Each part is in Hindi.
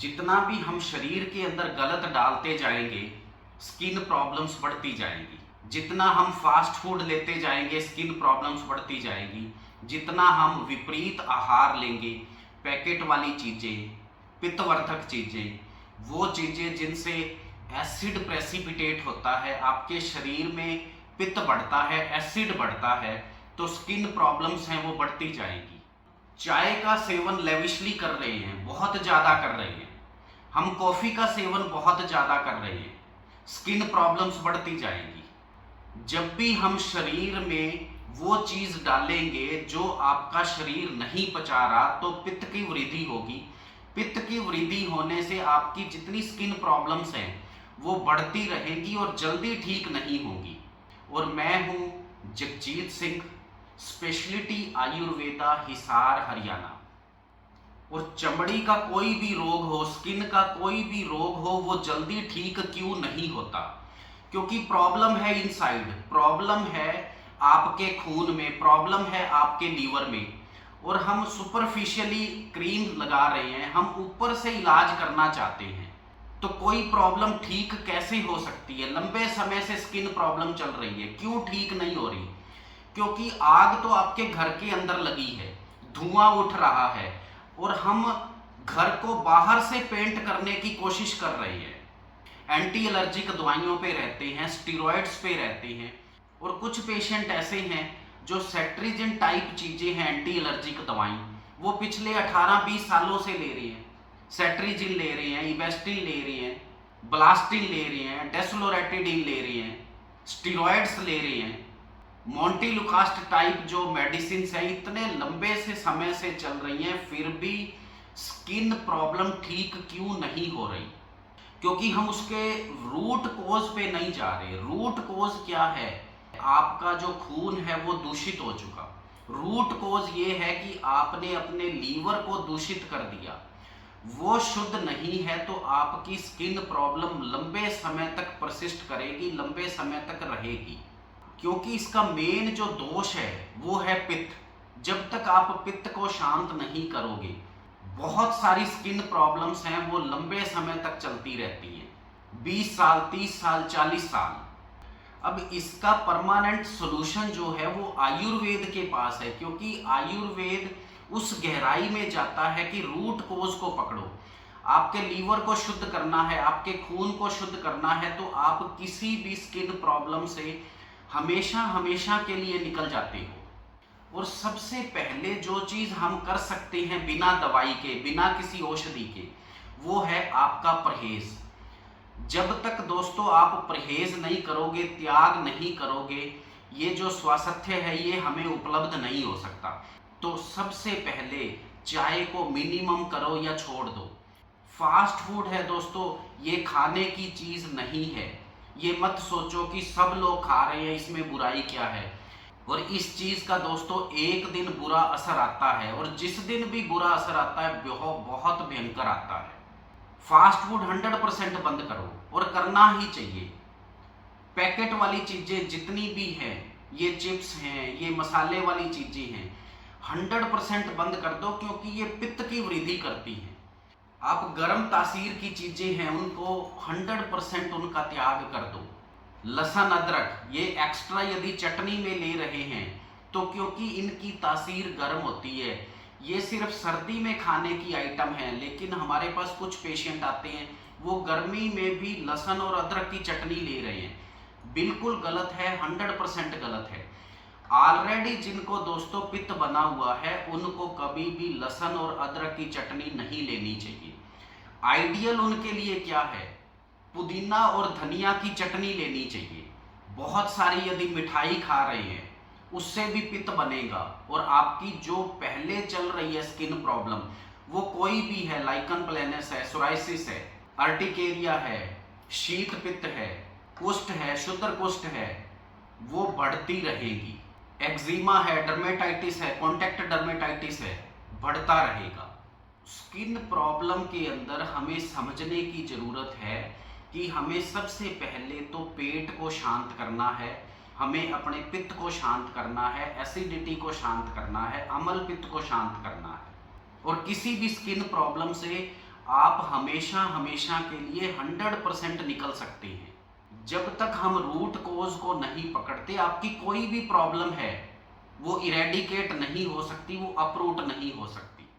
जितना भी हम शरीर के अंदर गलत डालते जाएंगे, स्किन प्रॉब्लम्स बढ़ती जाएंगी। जितना हम फास्ट फूड लेते जाएंगे, स्किन प्रॉब्लम्स बढ़ती जाएगी। जितना हम विपरीत आहार लेंगे, पैकेट वाली चीज़ें, पित्तवर्धक चीज़ें, वो चीज़ें जिनसे एसिड प्रेसिपिटेट होता है, आपके शरीर में पित्त बढ़ता है, एसिड बढ़ता है, तो स्किन प्रॉब्लम्स हैं वो बढ़ती जाएगी। चाय का सेवन लेविशली कर रहे हैं, बहुत ज़्यादा कर रहे हैं। हम कॉफ़ी का सेवन बहुत ज़्यादा कर रहे हैं, स्किन प्रॉब्लम्स बढ़ती जाएंगी। जब भी हम शरीर में वो चीज़ डालेंगे जो आपका शरीर नहीं पचा रहा, तो पित्त की वृद्धि होगी। पित्त की वृद्धि होने से आपकी जितनी स्किन प्रॉब्लम्स हैं वो बढ़ती रहेंगी और जल्दी ठीक नहीं होंगी। और मैं हूँ जगजीत सिंह, स्पेशलिटी आयुर्वेदा, हिसार, हरियाणा। और चमड़ी का कोई भी रोग हो, स्किन का कोई भी रोग हो, वो जल्दी ठीक क्यों नहीं होता? क्योंकि प्रॉब्लम है इनसाइड, प्रॉब्लम है आपके खून में, प्रॉब्लम है आपके लीवर में। और हम सुपरफिशियली क्रीम लगा रहे हैं, हम ऊपर से इलाज करना चाहते हैं। तो कोई प्रॉब्लम ठीक कैसे हो सकती है? लंबे समय से स्किन प्रॉब्लम चल रही है, क्यों ठीक नहीं हो रही? क्योंकि आग तो आपके घर के अंदर लगी है, धुआं उठ रहा है, और हम घर को बाहर से पेंट करने की कोशिश कर रहे हैं। एंटी एलर्जिक दवाइयों पे रहते हैं, स्टीरॉयड्स पे रहते हैं। और कुछ पेशेंट ऐसे हैं जो सेट्रिजिन टाइप चीज़ें हैं, एंटी एलर्जिक दवाई, वो पिछले 18-20 सालों से ले रहे हैं। सेट्रिजिन ले रहे हैं, इवेस्टिन ले रहे हैं, ब्लास्टिन ले रहे हैं, डेस्लोरेटिडिन ले रहे हैं, स्टीरॉयड्स ले रहे हैं, मोंटेलुकास्ट टाइप जो मेडिसिन है, इतने लंबे से समय से चल रही हैं, फिर भी स्किन प्रॉब्लम ठीक क्यों नहीं हो रही? क्योंकि हम उसके रूट कोज पे नहीं जा रहे। रूट कोज क्या है? आपका जो खून है वो दूषित हो चुका। रूट कोज ये है कि आपने अपने लीवर को दूषित कर दिया, वो शुद्ध नहीं है, तो आपकी स्किन प्रॉब्लम लंबे समय तक परसिस्ट करेगी, लंबे समय तक रहेगी। क्योंकि इसका मेन जो दोष है वो है पित्त। जब तक आप पित्त को शांत नहीं करोगे, बहुत सारी स्किन प्रॉब्लम्स हैं वो लंबे समय तक चलती रहती हैं, 20 साल, 30 साल, 40 साल। अब इसका परमानेंट सॉल्यूशन जो है वो आयुर्वेद के पास है, क्योंकि आयुर्वेद उस गहराई में जाता है कि रूट कोज को पकड़ो। आपके लीवर को शुद्ध करना है, आपके खून को शुद्ध करना है, तो आप किसी भी स्किन प्रॉब्लम से हमेशा हमेशा के लिए निकल जाते हो। और सबसे पहले जो चीज़ हम कर सकते हैं बिना दवाई के, बिना किसी औषधि के, वो है आपका परहेज। जब तक दोस्तों आप परहेज नहीं करोगे, त्याग नहीं करोगे, ये जो स्वास्थ्य है ये हमें उपलब्ध नहीं हो सकता। तो सबसे पहले चाय को मिनिमम करो या छोड़ दो। फास्ट फूड है दोस्तों, ये खाने की चीज़ नहीं है। ये मत सोचो कि सब लोग खा रहे हैं, इसमें बुराई क्या है। और इस चीज़ का दोस्तों एक दिन बुरा असर आता है, और जिस दिन भी बुरा असर आता है बहुत बहुत भयंकर आता है। फास्ट फूड 100% बंद करो, और करना ही चाहिए। पैकेट वाली चीज़ें जितनी भी हैं, ये चिप्स हैं, ये मसाले वाली चीज़ें हैं, 100% बंद कर दो, क्योंकि ये पित्त की वृद्धि करती हैं। आप गर्म तासीर की चीज़ें हैं उनको 100% उनका त्याग कर दो। लहसुन, अदरक, ये एक्स्ट्रा यदि चटनी में ले रहे हैं तो क्योंकि इनकी तासीर गर्म होती है, ये सिर्फ सर्दी में खाने की आइटम है। लेकिन हमारे पास कुछ पेशेंट आते हैं वो गर्मी में भी लहसुन और अदरक की चटनी ले रहे हैं, बिल्कुल गलत है, 100% गलत है। ऑलरेडी जिनको दोस्तों पित्त बना हुआ है उनको कभी भी लहसुन और अदरक की चटनी नहीं लेनी चाहिए। आइडियल उनके लिए क्या है? पुदीना और धनिया की चटनी लेनी चाहिए। बहुत सारी यदि मिठाई खा रहे हैं उससे भी पित्त बनेगा, और आपकी जो पहले चल रही है स्किन प्रॉब्लम, वो कोई भी है, लाइकन प्लेनस है, सोराइसिस है, अर्टिकेरिया है, शीत पित्त है, कुष्ठ है, शुद्ध कुष्ठ है, वो बढ़ती रहेगी। एक्जिमा है, डर्मेटाइटिस है, कॉन्टैक्ट डर्मेटाइटिस है, बढ़ता रहेगा। स्किन प्रॉब्लम के अंदर हमें समझने की ज़रूरत है कि हमें सबसे पहले तो पेट को शांत करना है, हमें अपने पित्त को शांत करना है, एसिडिटी को शांत करना है, अम्ल पित्त को शांत करना है। और किसी भी स्किन प्रॉब्लम से आप हमेशा हमेशा के लिए 100% निकल सकते हैं। जब तक हम रूट कोज को नहीं पकड़ते, आपकी कोई भी प्रॉब्लम है वो इरेडिकेट नहीं हो सकती, वो अपरूट नहीं हो सकती।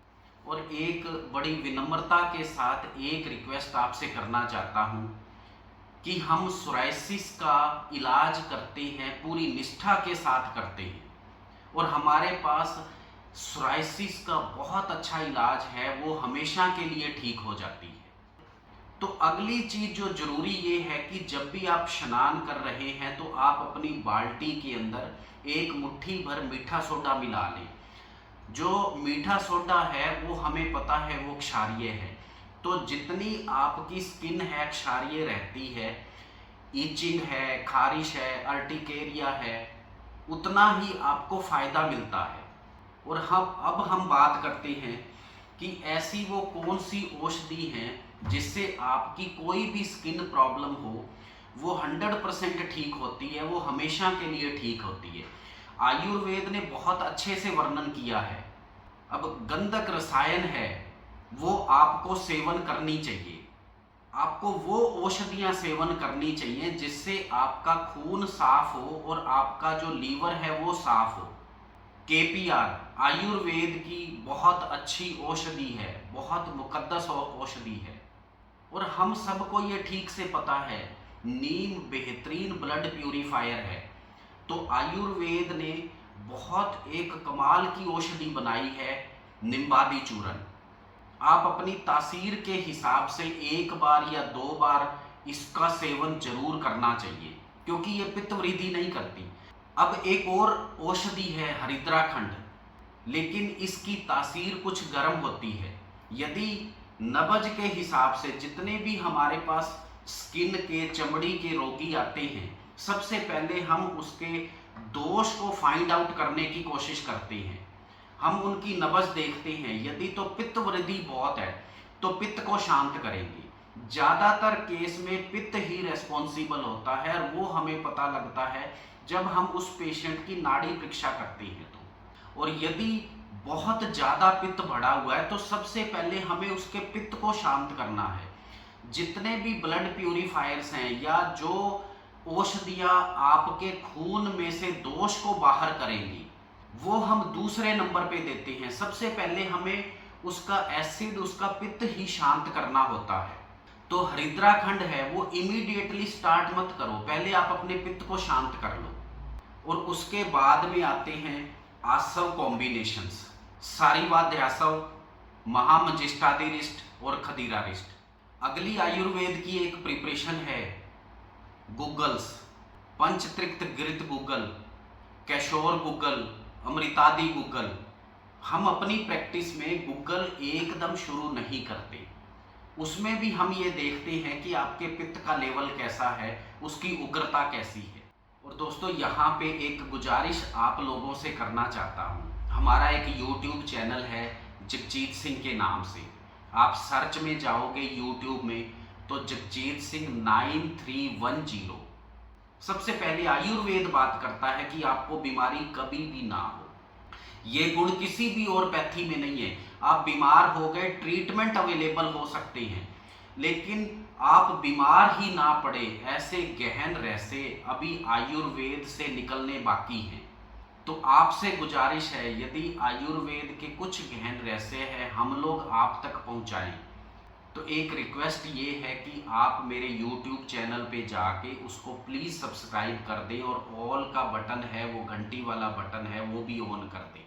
और एक बड़ी विनम्रता के साथ एक रिक्वेस्ट आपसे करना चाहता हूँ कि हम सोराइसिस का इलाज करते हैं, पूरी निष्ठा के साथ करते हैं, और हमारे पास सोराइसिस का बहुत अच्छा इलाज है, वो हमेशा के लिए ठीक हो जाती है। तो अगली चीज़ जो ज़रूरी ये है कि जब भी आप स्नान कर रहे हैं तो आप अपनी बाल्टी के अंदर एक मुट्ठी भर मीठा सोडा मिला लें। जो मीठा सोडा है वो हमें पता है वो क्षारीय है, तो जितनी आपकी स्किन है क्षारीय रहती है, ईचिंग है, खारिश है, अर्टिकेरिया है, उतना ही आपको फ़ायदा मिलता है। और अब हम बात करते हैं कि ऐसी वो कौन सी औषधि हैं जिससे आपकी कोई भी स्किन प्रॉब्लम हो वो 100% ठीक होती है, वो हमेशा के लिए ठीक होती है। आयुर्वेद ने बहुत अच्छे से वर्णन किया है। अब गंधक रसायन है वो आपको सेवन करनी चाहिए, आपको वो औषधियाँ सेवन करनी चाहिए जिससे आपका खून साफ हो और आपका जो लीवर है वो साफ हो। केपीआर आयुर्वेद की बहुत अच्छी औषधि है, बहुत मुकद्दस औषधि है, और हम सबको ये ठीक से पता है नीम बेहतरीन ब्लड प्यूरीफायर है। तो आयुर्वेद ने बहुत एक कमाल की औषधि बनाई है, निम्बादी चूर्ण। आप अपनी तासीर के हिसाब से एक बार या 2 बार इसका सेवन जरूर करना चाहिए, क्योंकि ये पित्त वृद्धि नहीं करती। अब एक और औषधि है हरिद्राखंड, लेकिन इसकी तासीर कुछ गर्म होती है। यदि नब्ज के हिसाब से जितने भी हमारे पास स्किन के चमड़ी के रोगी आते हैं, सबसे पहले हम उसके दोष को फाइंड आउट करने की कोशिश करते हैं। हम उनकी नब्ज देखते हैं, यदि तो पित्त वृद्धि बहुत है तो पित्त को शांत करेंगे। ज़्यादातर केस में पित्त ही रेस्पॉन्सिबल होता है, और वो हमें पता लगता है जब हम उस पेशेंट की नाड़ी परीक्षा करते हैं तो। और यदि बहुत ज़्यादा पित्त बढ़ा हुआ है तो सबसे पहले हमें उसके पित्त को शांत करना है। जितने भी ब्लड प्यूरीफायर्स हैं या जो औषधियाँ आपके खून में से दोष को बाहर करेंगी, वो हम दूसरे नंबर पे देते हैं। सबसे पहले हमें उसका एसिड, उसका पित्त ही शांत करना होता है। तो हरिद्राखंड है वो इमीडिएटली स्टार्ट मत करो, पहले आप अपने पित्त को शांत कर लो। और उसके बाद में आते हैं आसव कॉम्बिनेशंस, सारीवाद्यासव, महामजिष्टादिरिष्ट और खदीरारिष्ट। अगली आयुर्वेद की एक प्रिपरेशन है गुग्गल्स, पंचत्रिक्त गिरित गुग्गल, कैशोर गुग्गल, अमृतादि गुग्गल। हम अपनी प्रैक्टिस में गुग्गल एकदम शुरू नहीं करते, उसमें भी हम ये देखते हैं कि आपके पित्त का लेवल कैसा है, उसकी उग्रता कैसी है। और दोस्तों यहाँ पे एक गुजारिश आप लोगों से करना चाहता हूँ। हमारा एक YouTube चैनल है जगजीत सिंह के नाम से, आप सर्च में जाओगे YouTube में तो जगजीत सिंह 9310। सबसे पहले आयुर्वेद बात करता है कि आपको बीमारी कभी भी ना हो। ये गुण किसी भी और पैथी में नहीं है। आप बीमार हो गए, ट्रीटमेंट अवेलेबल हो सकते हैं, लेकिन आप बीमार ही ना पड़े, ऐसे गहन रहस्य अभी आयुर्वेद से निकलने बाकी हैं। तो आपसे गुजारिश है, यदि आयुर्वेद के कुछ गहन रहस्य है हम लोग आप तक पहुंचाएं, तो एक रिक्वेस्ट ये है कि आप मेरे YouTube चैनल पे जाके उसको प्लीज़ सब्सक्राइब कर दें, और ऑल का बटन है वो घंटी वाला बटन है वो भी ऑन कर दें।